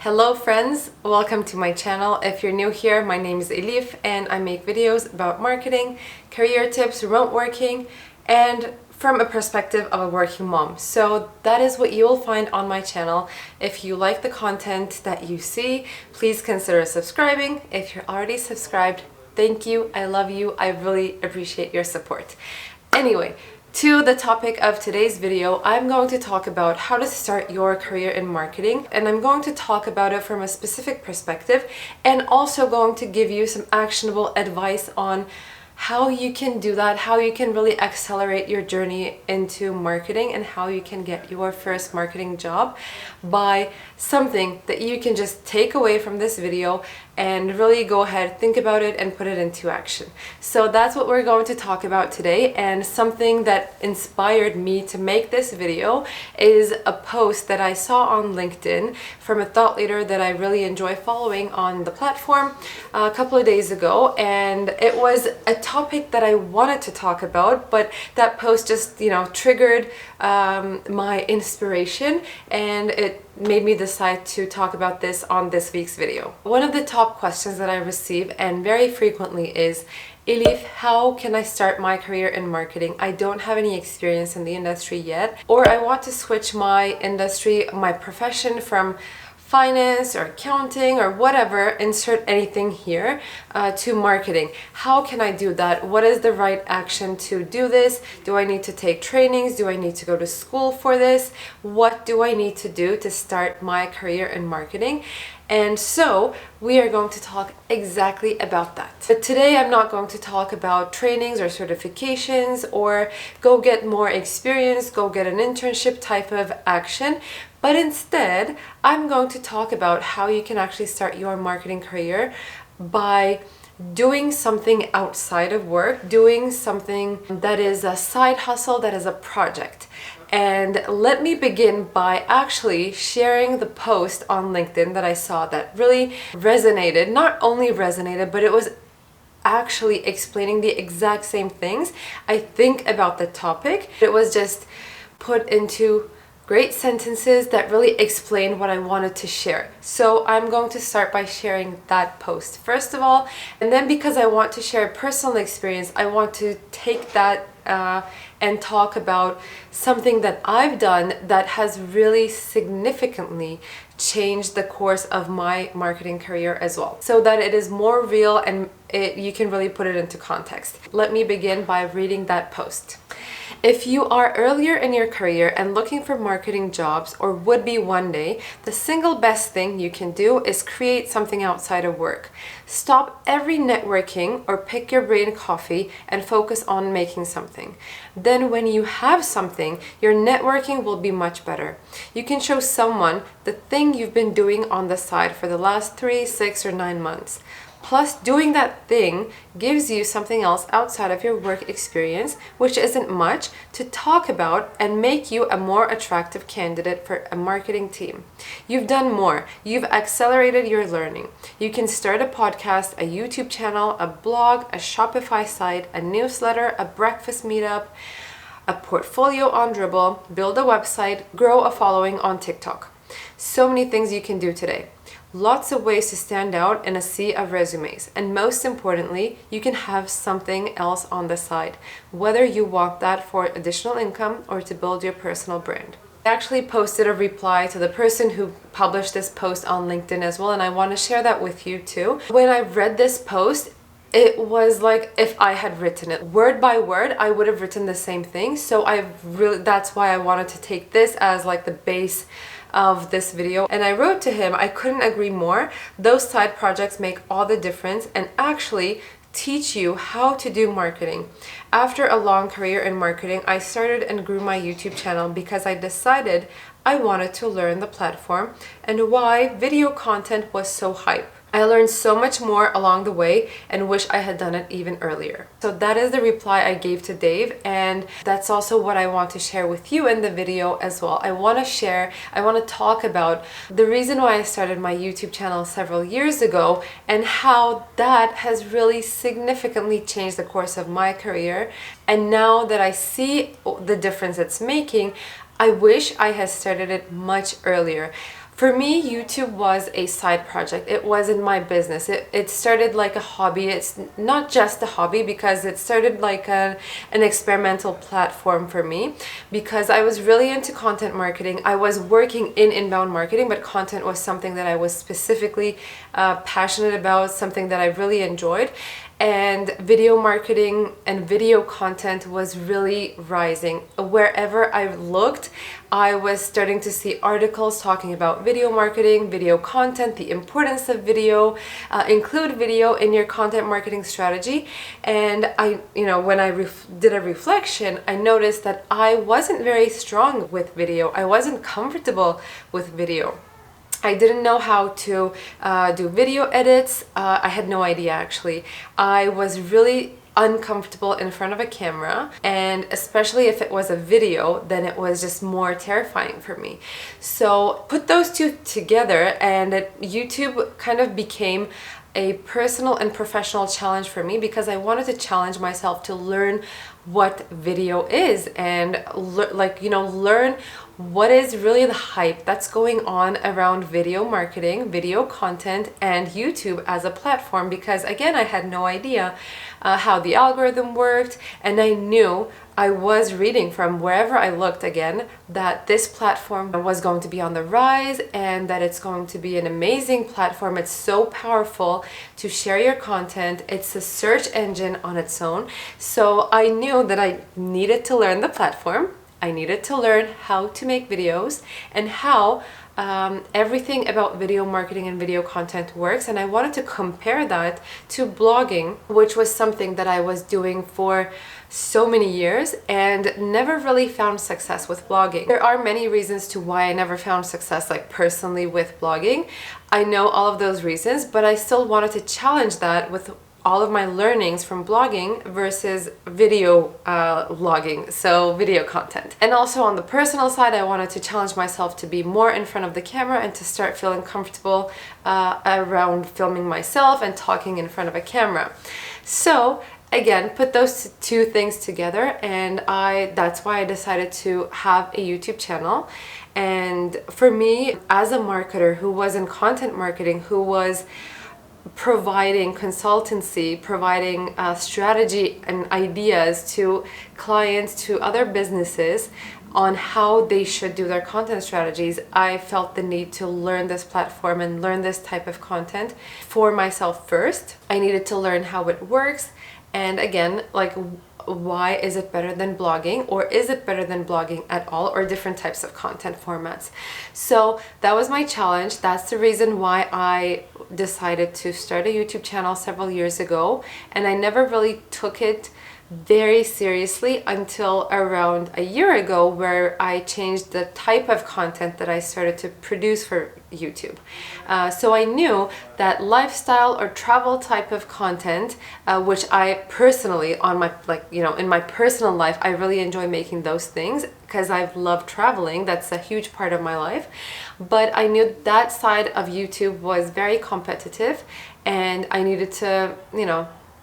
Hello friends, welcome to my channel. If you're new here, my name is Elif and I make videos about marketing, career tips, remote working, and from a perspective of a working mom. So that is what you will find on my channel. If you like the content that you see, please consider subscribing. If you're already subscribed, thank you, I love you, I really appreciate your support. Anyway, to the topic of today's video, I'm going to talk about how to start your career in marketing, and I'm going to talk about it from a specific perspective and also going to give you some actionable advice on how you can do that, how you can really accelerate your journey into marketing, and how you can get your first marketing job by something that you can just take away from this video and really go ahead, think about it, and put it into action. So that's what we're going to talk about today, and something that inspired me to make this video is a post that I saw on LinkedIn from a thought leader that I really enjoy following on the platform a couple of days ago, and it was a topic that I wanted to talk about, but that post just, triggered my inspiration, and it made me decide to talk about this on this week's video. One of the top questions that I receive and very frequently is, Elif, how can I start my career in marketing? I don't have any experience in the industry yet, or I want to switch my industry, my profession from finance or accounting or whatever, insert anything here, to marketing. How can I do that? What is the right action to do this? Do I need to take trainings? Do I need to go to school for this? What do I need to do to start my career in marketing? And so we are going to talk exactly about that. But today I'm not going to talk about trainings or certifications or go get more experience, go get an internship type of action. But instead, I'm going to talk about how you can actually start your marketing career by doing something outside of work, doing something that is a side hustle, that is a project. And let me begin by actually sharing the post on LinkedIn that I saw that really resonated. Not only resonated, but it was actually explaining the exact same things I think about the topic. It was just put into great sentences that really explain what I wanted to share. So I'm going to start by sharing that post first of all, and then because I want to share a personal experience, I want to take that and talk about something that I've done that has really significantly changed the course of my marketing career as well, so that it is more real and you can really put it into context. Let me begin by reading that post. If you are earlier in your career and looking for marketing jobs or would be one day, the single best thing you can do is create something outside of work. Stop every networking or pick your brain coffee and focus on making something. Then when you have something, your networking will be much better. You can show someone the thing you've been doing on the side for the last 3, 6, or 9 months. Plus, doing that thing gives you something else outside of your work experience, which isn't much, to talk about and make you a more attractive candidate for a marketing team. You've done more. You've accelerated your learning. You can start a podcast, a YouTube channel, a blog, a Shopify site, a newsletter, a breakfast meetup, a portfolio on Dribbble, build a website, grow a following on TikTok. So many things you can do today. Lots of ways to stand out in a sea of resumes, and most importantly, you can have something else on the side, whether you want that for additional income or to build your personal brand. I actually posted a reply to the person who published this post on LinkedIn as well, and I want to share that with you too. When I read this post, it was like if I had written it word by word, I would have written the same thing. So that's why I wanted to take this as like the base of this video. And I wrote to him, I couldn't agree more. Those side projects make all the difference and actually teach you how to do marketing. After a long career in marketing, I started and grew my YouTube channel because I decided I wanted to learn the platform and why video content was so hype. I learned so much more along the way and wish I had done it even earlier. So that is the reply I gave to Dave, and that's also what I want to share with you in the video as well. I want to talk about the reason why I started my YouTube channel several years ago and how that has really significantly changed the course of my career. And now that I see the difference it's making, I wish I had started it much earlier. For me, YouTube was a side project. It wasn't my business. It started like a hobby. It's not just a hobby because it started like an experimental platform for me, because I was really into content marketing. I was working in inbound marketing, but content was something that I was specifically passionate about, something that I really enjoyed. And video marketing and video content was really rising. Wherever I looked, I was starting to see articles talking about video marketing, video content, the importance of video, include video in your content marketing strategy. And when I did a reflection, I noticed that I wasn't very strong with video. I wasn't comfortable with video. I didn't know how to do video edits. I had no idea, actually. I was really uncomfortable in front of a camera, and especially if it was a video, then it was just more terrifying for me. So put those two together, and YouTube kind of became a personal and professional challenge for me, because I wanted to challenge myself to learn what video is and learn what is really the hype that's going on around video marketing, video content, and YouTube as a platform. Because again, I had no idea how the algorithm worked, and I knew, I was reading from wherever I looked again, that this platform was going to be on the rise and that it's going to be an amazing platform. It's so powerful to share your content. It's a search engine on its own. So I knew that I needed to learn the platform. I needed to learn how to make videos and how everything about video marketing and video content works. And I wanted to compare that to blogging, which was something that I was doing for so many years and never really found success with blogging. There are many reasons to why I never found success, like personally, with blogging. I know all of those reasons, but I still wanted to challenge that with all of my learnings from blogging versus video logging, so video content. And also on the personal side, I wanted to challenge myself to be more in front of the camera and to start feeling comfortable around filming myself and talking in front of a camera. So again, put those two things together, and that's why I decided to have a YouTube channel. And for me, as a marketer who was in content marketing, who was providing consultancy, providing strategy and ideas to clients, to other businesses on how they should do their content strategies, I felt the need to learn this platform and learn this type of content for myself first. I needed to learn how it works, and again, like, why is it better than blogging, or is it better than blogging at all, or different types of content formats. So that was my challenge. That's the reason why I decided to start a YouTube channel several years ago, and I never really took it very seriously until around a year ago, where I changed the type of content that I started to produce for YouTube. So I knew that lifestyle or travel type of content, which I personally, in my personal life, I really enjoy making those things because I've loved traveling. That's a huge part of my life. But I knew that side of YouTube was very competitive, and I needed to,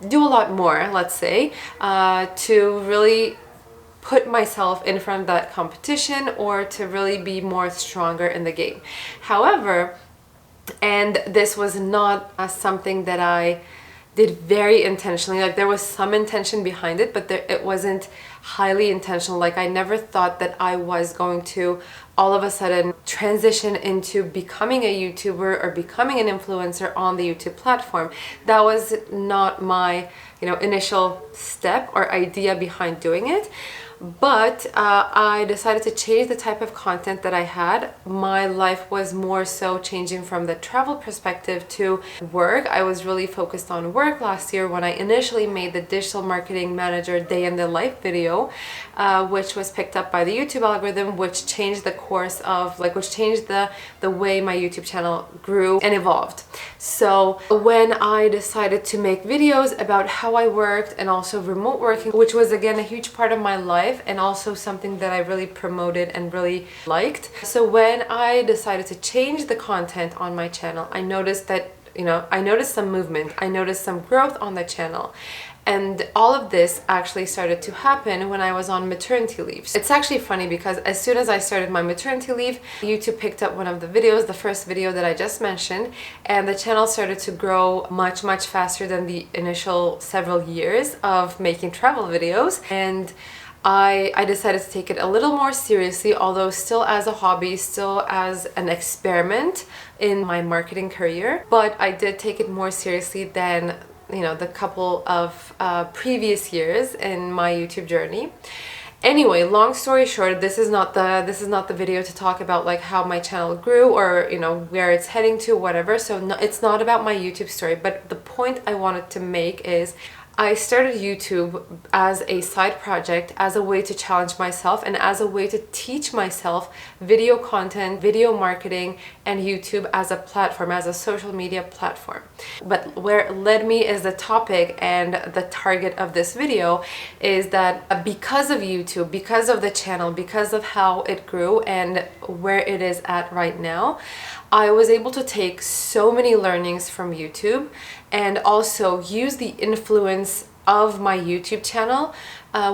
do a lot more, let's say, to really put myself in front of that competition, or to really be more stronger in the game. However, and this was not something that I did very intentionally, like there was some intention behind it, but it wasn't highly intentional. Like, I never thought that I was going to all of a sudden transition into becoming a YouTuber or becoming an influencer on the YouTube platform. That was not my, initial step or idea behind doing it. But I decided to change the type of content that I had. My life was more so changing from the travel perspective to work. I was really focused on work last year when I initially made the Digital Marketing Manager Day in the Life video, which was picked up by the YouTube algorithm, which changed the course of, which changed the way my YouTube channel grew and evolved. So when I decided to make videos about how I worked and also remote working, which was again a huge part of my life, and also something that I really promoted and really liked. So when I decided to change the content on my channel, I noticed that I noticed some movement, I noticed some growth on the channel. And all of this actually started to happen when I was on maternity leave. It's actually funny because as soon as I started my maternity leave, YouTube picked up one of the videos, the first video that I just mentioned, and the channel started to grow much, much faster than the initial several years of making travel videos. And I decided to take it a little more seriously, although still as a hobby, still as an experiment in my marketing career. But I did take it more seriously than the couple of previous years in my YouTube journey. Anyway, long story short, this is not the video to talk about like how my channel grew or where it's heading to, whatever. So no, it's not about my YouTube story, but the point I wanted to make is I started YouTube as a side project, as a way to challenge myself and as a way to teach myself video content, video marketing, and YouTube as a platform, as a social media platform. But where it led me is the topic and the target of this video is that because of YouTube, because of the channel, because of how it grew and where it is at right now, I was able to take so many learnings from YouTube and also use the influence of my YouTube channel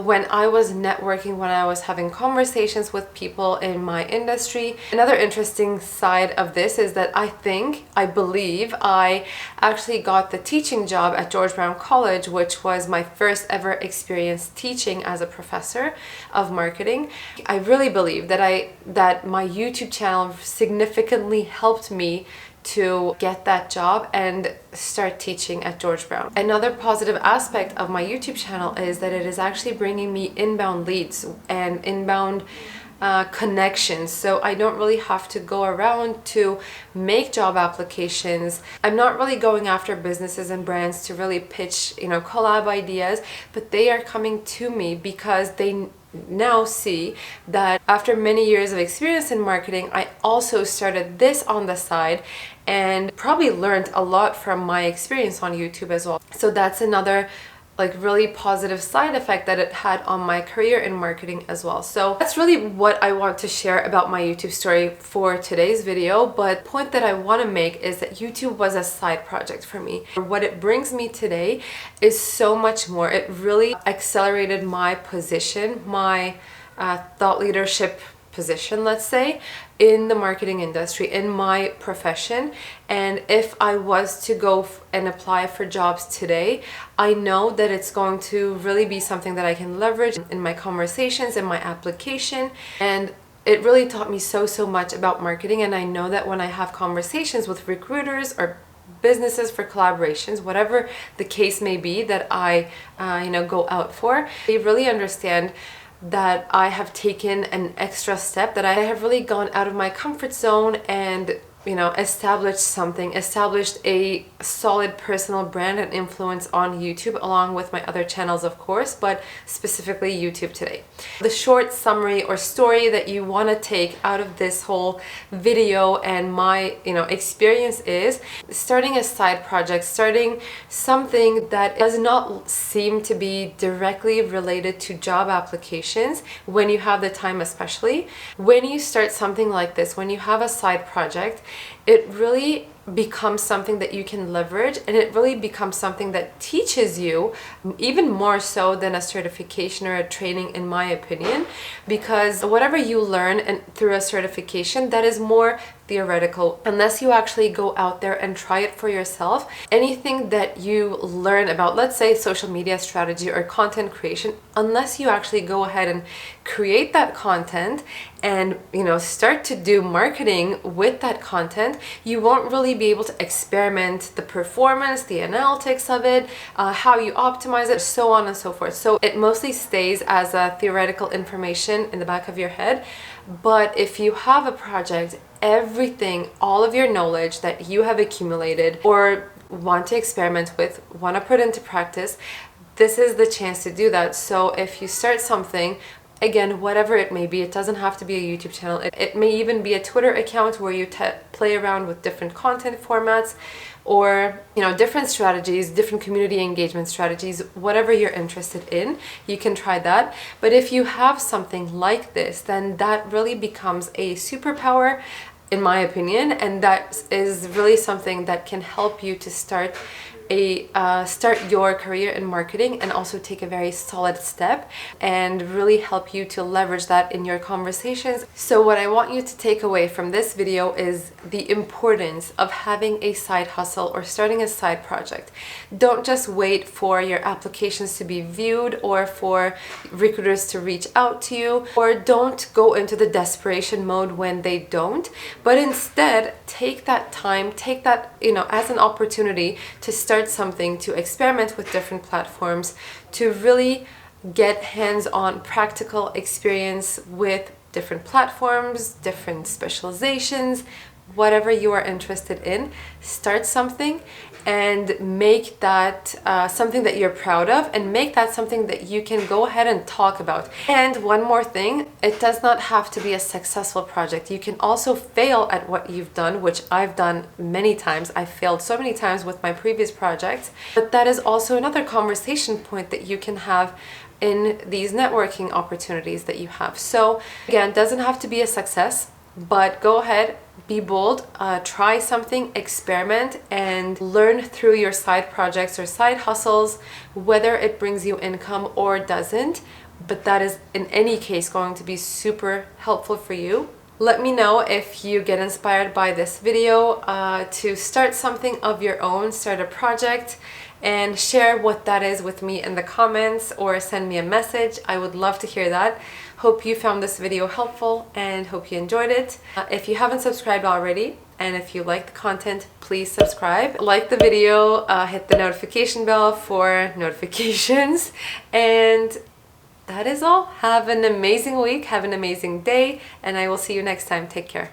when I was networking, when I was having conversations with people in my industry. Another interesting side of this is that I believe I actually got the teaching job at George Brown College, which was my first ever experience teaching as a professor of marketing. I really believe that my YouTube channel significantly helped me to get that job and start teaching at George Brown. Another positive aspect of my YouTube channel is that it is actually bringing me inbound leads and inbound connections, so I don't really have to go around to make job applications. I'm not really going after businesses and brands to really pitch collab ideas, but they are coming to me because they now see that after many years of experience in marketing, I also started this on the side and probably learned a lot from my experience on YouTube as well. So that's another really positive side effect that it had on my career in marketing as well. So that's really what I want to share about my YouTube story for today's video. But the point that I want to make is that YouTube was a side project for me. What it brings me today is so much more. It really accelerated my position, my thought leadership position, let's say, in the marketing industry, in my profession. And if I was to go and apply for jobs today, I know that it's going to really be something that I can leverage in my conversations, in my application. And it really taught me so much about marketing. And I know that when I have conversations with recruiters or businesses for collaborations, whatever the case may be that I go out for, they really understand that I have taken an extra step, that I have really gone out of my comfort zone and established a solid personal brand and influence on YouTube, along with my other channels, of course, but specifically YouTube today. The short summary or story that you want to take out of this whole video and my experience is starting a side project, starting something that does not seem to be directly related to job applications when you have the time, especially when you start something like this, when you have a side project. It really becomes something that you can leverage, and it really becomes something that teaches you even more so than a certification or a training, in my opinion, because whatever you learn through a certification, that is more theoretical. Unless you actually go out there and try it for yourself, anything that you learn about, let's say social media strategy or content creation, unless you actually go ahead and create that content and start to do marketing with that content, you won't really be able to experiment the performance, the analytics of it, how you optimize it, so on and so forth. So it mostly stays as a theoretical information in the back of your head. But if you have a project, everything, all of your knowledge that you have accumulated or want to experiment with, want to put into practice, this is the chance to do that. So if you start something, again, whatever it may be, it doesn't have to be a YouTube channel. It may even be a Twitter account where you play around with different content formats or different strategies, different community engagement strategies, whatever you're interested in, you can try that. But if you have something like this, then that really becomes a superpower. in my opinion, and that is really something that can help you to start your career in marketing and also take a very solid step and really help you to leverage that in your conversations. So what I want you to take away from this video is the importance of having a side hustle or starting a side project. Don't just wait for your applications to be viewed or for recruiters to reach out to you, or don't go into the desperation mode when they don't, but instead take that time, take that, as an opportunity to start something, to experiment with different platforms, to really get hands-on practical experience with different platforms, different specializations, whatever you are interested in. Start something and make that something that you're proud of, and make that something that you can go ahead and talk about. And one more thing, it does not have to be a successful project. You can also fail at what you've done, which I've done many times. I failed so many times with my previous projects, but that is also another conversation point that you can have in these networking opportunities that you have. So again, it doesn't have to be a success, but go ahead, be bold, try something, experiment, and learn through your side projects or side hustles, whether it brings you income or doesn't. But that is in any case going to be super helpful for you. Let me know if you get inspired by this video to start something of your own, start a project, and share what that is with me in the comments or send me a message. I would love to hear that. Hope you found this video helpful and hope you enjoyed it. If you haven't subscribed already, and if you like the content, please subscribe. Like the video, hit the notification bell for notifications, and that is all. Have an amazing week, have an amazing day, and I will see you next time. Take care.